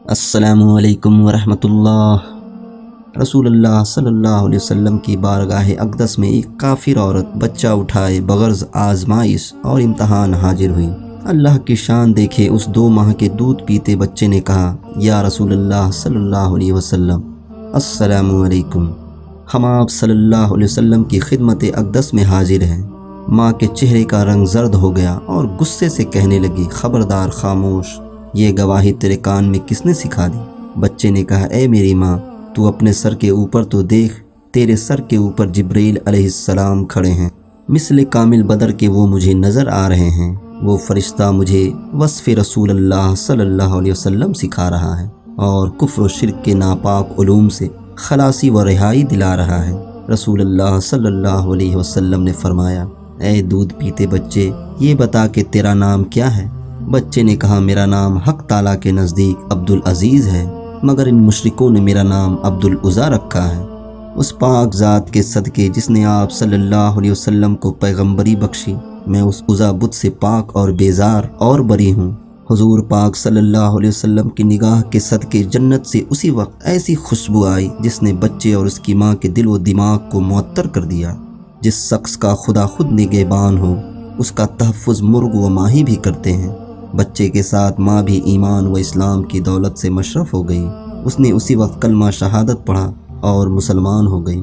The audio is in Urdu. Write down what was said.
السلام علیکم ورحمۃ اللہ۔ رسول اللہ صلی اللہ علیہ وسلم کی بارگاہ اقدس میں ایک کافر عورت بچہ اٹھائے بغرض آزمائش اور امتحان حاضر ہوئی۔ اللہ کی شان دیکھے اس 2 ماہ کے دودھ پیتے بچے نے کہا، یا رسول اللہ صلی اللہ علیہ وسلم السلام علیکم، ہم آپ صلی اللہ علیہ وسلم کی خدمت اقدس میں حاضر ہیں۔ ماں کے چہرے کا رنگ زرد ہو گیا اور غصے سے کہنے لگی، خبردار، خاموش، یہ گواہی تیرے کان میں کس نے سکھا دی؟ بچے نے کہا، اے میری ماں، تو اپنے سر کے اوپر تو دیکھ، تیرے سر کے اوپر جبریل علیہ السلام کھڑے ہیں، مثل کامل بدر کے وہ مجھے نظر آ رہے ہیں۔ وہ فرشتہ مجھے وصف رسول اللہ صلی اللہ علیہ وسلم سکھا رہا ہے اور کفر و شرک کے ناپاک علوم سے خلاصی و رہائی دلا رہا ہے۔ رسول اللہ صلی اللہ علیہ وسلم نے فرمایا، اے دودھ پیتے بچے، یہ بتا کہ تیرا نام کیا ہے؟ بچے نے کہا، میرا نام حق تعالیٰ کے نزدیک عبدالعزیز ہے، مگر ان مشرکوں نے میرا نام عبدالعزیٰ رکھا ہے۔ اس پاک ذات کے صدقے جس نے آپ صلی اللہ علیہ وسلم کو پیغمبری بخشی، میں اس عزیٰ بت سے پاک اور بیزار اور بری ہوں۔ حضور پاک صلی اللہ علیہ وسلم کی نگاہ کے صدقے جنت سے اسی وقت ایسی خوشبو آئی جس نے بچے اور اس کی ماں کے دل و دماغ کو معطر کر دیا۔ جس شخص کا خدا خود نگہبان ہو، اس کا تحفظ مرغ و ماہی بھی کرتے ہیں۔ بچے کے ساتھ ماں بھی ایمان و اسلام کی دولت سے مشرف ہو گئی۔ اس نے اسی وقت کلمہ شہادت پڑھا اور مسلمان ہو گئی۔